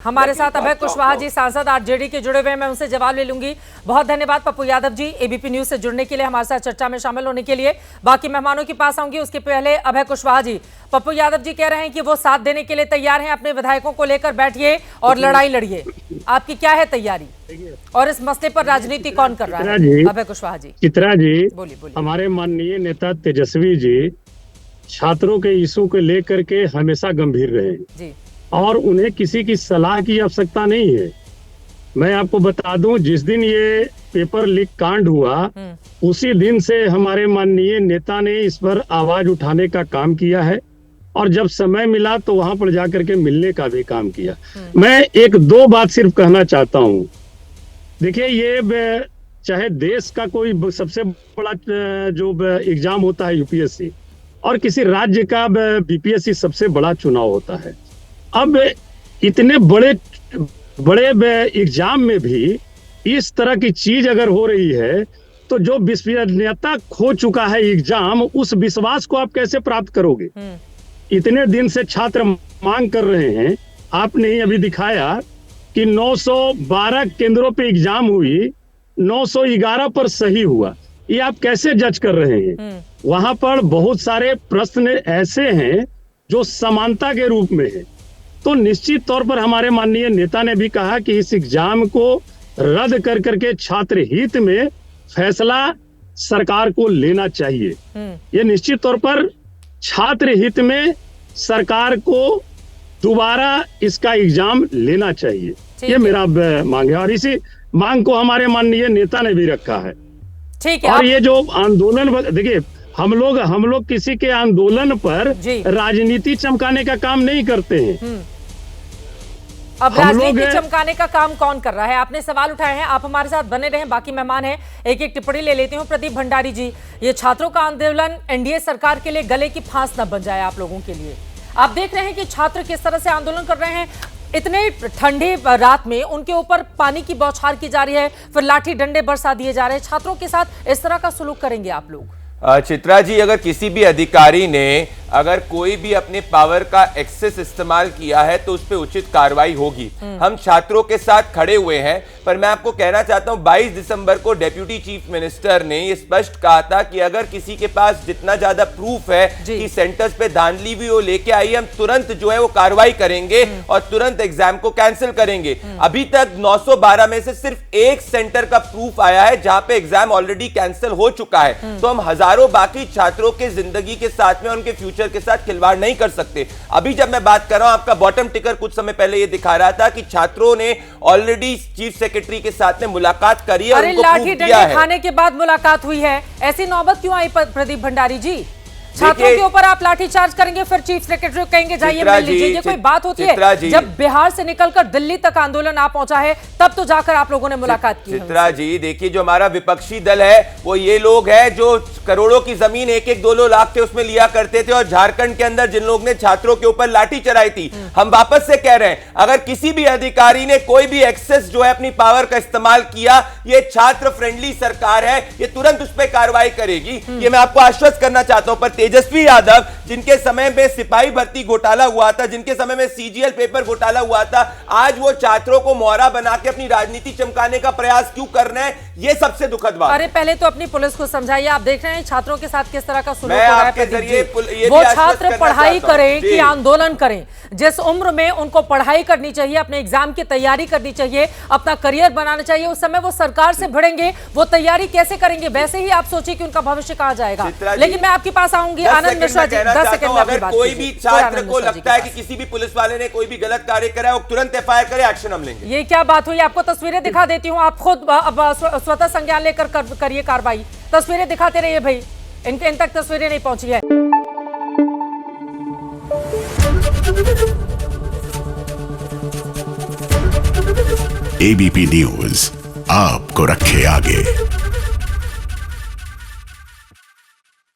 हमारे साथ अभय कुशवाहा जी सांसद आरजेडी के जुड़े हुए हैं, मैं उनसे जवाब ले लूंगी। बहुत धन्यवाद पप्पू यादव जी एबीपी न्यूज से जुड़ने के लिए, हमारे साथ चर्चा में शामिल होने के लिए। बाकी मेहमानों के पास आऊंगी, उसके पहले अभय कुशवाहा जी, पप्पू यादव जी कह रहे हैं कि वो साथ देने के लिए तैयार हैं, अपने विधायकों को लेकर बैठिए और लड़ाई लड़िए। आपकी क्या है तैयारी और इस मसले पर राजनीति कौन कर रहा है? अभय कुशवाहा जी। चित्रा जी, बोलिए। हमारे माननीय नेता तेजस्वी जी छात्रों के इशू को लेकर के हमेशा गंभीर रहे जी, और उन्हें किसी की सलाह की आवश्यकता नहीं है। मैं आपको बता दूं, जिस दिन ये पेपर लीक कांड हुआ उसी दिन से हमारे माननीय नेता ने इस पर आवाज उठाने का काम किया है और जब समय मिला तो वहां पर जाकर के मिलने का भी काम किया। मैं एक दो बात सिर्फ कहना चाहता हूं। देखिए, ये चाहे देश का कोई सबसे बड़ा जो एग्जाम होता है यूपीएससी, और किसी राज्य का बीपीएससी सबसे बड़ा चुनाव होता है। अब इतने बड़े एग्जाम में भी इस तरह की चीज अगर हो रही है तो जो विश्वसनीयता खो चुका है एग्जाम, उस विश्वास को आप कैसे प्राप्त करोगे? इतने दिन से छात्र मांग कर रहे हैं, आपने ही अभी दिखाया कि 912 केंद्रों पे एग्जाम हुई, 911 पर सही हुआ। ये आप कैसे जज कर रहे हैं? वहां पर बहुत सारे प्रश्न ऐसे हैं जो समानता के रूप में है। तो निश्चित तौर पर हमारे माननीय नेता ने भी कहा कि इस एग्जाम को रद्द कर करके छात्र हित में फैसला सरकार को लेना चाहिए। ये निश्चित तौर पर छात्र हित में सरकार को दोबारा इसका एग्जाम लेना चाहिए, ये मेरा मांग है और इसी मांग को हमारे माननीय नेता ने भी रखा है। ठीक है। और ये जो आंदोलन, देखिए, हम लोग किसी के आंदोलन पर राजनीति चमकाने का काम नहीं करते हैं। अब राजनीति चमकाने का काम कौन कर रहा है? आपने सवाल उठाए हैं, आप हमारे साथ बने रहें, बाकी मेहमान हैं, एक एक टिप्पणी ले लेती हूँ। प्रदीप भंडारी जी, ये छात्रों का आंदोलन एनडीए सरकार के लिए गले की फांस न बन जाए आप लोगों के लिए। आप देख रहे हैं कि छात्र किस तरह से आंदोलन कर रहे हैं, इतने ठंडे रात में उनके ऊपर पानी की बौछार की जा रही है, फिर लाठी डंडे बरसा दिए जा रहे हैं। छात्रों के साथ इस तरह का सलूक करेंगे आप लोग? चित्रा जी, अगर किसी भी अधिकारी ने अगर कोई भी अपने पावर का एक्सेस इस्तेमाल किया है तो उस पर उचित कार्रवाई होगी। हम छात्रों के साथ खड़े हुए हैं, पर मैं आपको कहना चाहता हूं 22 दिसंबर को डेप्यूटी चीफ मिनिस्टर ने ये स्पष्ट कहा था कि अगर किसी के पास जितना ज्यादा प्रूफ है कि सेंटर्स पे धांधली भी वो लेके आई, हम तुरंत जो है वो कार्रवाई करेंगे और तुरंत एग्जाम को कैंसिल करेंगे। अभी तक 912 में से सिर्फ एक सेंटर का प्रूफ आया है जहां पे एग्जाम ऑलरेडी कैंसिल हो चुका है। तो हम हजारों बाकी छात्रों के जिंदगी के साथ में, उनके फ्यूचर के साथ खिलवाड़ नहीं कर सकते। अभी जब मैं बात कर रहा हूं, आपका बॉटम टिकर कुछ समय पहले ये दिखा रहा था कि छात्रों ने ऑलरेडी चीफ सेक्रेटरी के साथ में मुलाकात करी है। अरे लाठी डंडे खाने के बाद मुलाकात हुई है, ऐसी नौबत क्यों आई प्रदीप भंडारी जी? छात्रों के ऊपर आप लाठीचार्ज करेंगे, फिर चीफ सेक्रेटरी कहेंगे जाइए मिल लीजिए, ये कोई बात होती है? जब बिहार से निकलकर दिल्ली तक आंदोलन आ पहुंचा है तब तो जाकर आप लोगों ने मुलाकात की। चित्रा जी, देखिए, जो हमारा विपक्षी दल है वो ये लोग हैं जो करोड़ों की जमीन 1-2 लाख के उसमें लिया करते थे, और झारखंड के अंदर जिन लोग ने छात्रों के ऊपर लाठी चढ़ाई थी। हम वापस से कह रहे हैं, अगर किसी भी अधिकारी ने कोई भी एक्सेस जो है अपनी पावर का इस्तेमाल किया, ये छात्र फ्रेंडली सरकार है, ये तुरंत उस पर कार्रवाई करेगी। ये मैं आपको आश्वस्त करना चाहता हूं। पर तेजस्वी यादव, जिनके समय में सिपाही भर्ती घोटाला हुआ था, जिनके समय में सीजीएल पेपर घोटाला हुआ था, आज वो छात्रों को मोहरा बना के अपनी राजनीति चमकाने का प्रयास क्यों कर रहे हैं? ये सबसे दुखद बात। अरे पहले तो अपनी पुलिस को समझाइए। आप देख रहे हैं छात्रों के साथ किस तरह का सलूक हो रहा है। वो छात्र पढ़ाई करें कि आंदोलन करें, जिस उम्र में उनको पढ़ाई करनी चाहिए, अपने एग्जाम की तैयारी करनी चाहिए, अपना करियर बनाना चाहिए, उस समय वो सरकार से भिड़ेंगे, वो तैयारी कैसे करेंगे? वैसे ही आप सोचिए कि उनका भविष्य कहाँ जाएगा। लेकिन मैं आपके पास आऊंगी, आनंद मिश्रा जी, 10 सेकंड में अगर कोई भी छात्र को लगता है कि किसी भी पुलिस वाले ने कोई भी गलत कार्य करा है, वो तुरंत एफआईआर करे, एक्शन हम लेंगे। ये क्या बात हुई? आपको तस्वीरें दिखा देती हूँ, आप खुद स्वतः संज्ञान लेकर करिए कार्रवाई। तस्वीरें दिखाते रहिए भाई, इन तक तस्वीरें नहीं पहुंची है। एबीपी न्यूज आपको रखे आगे।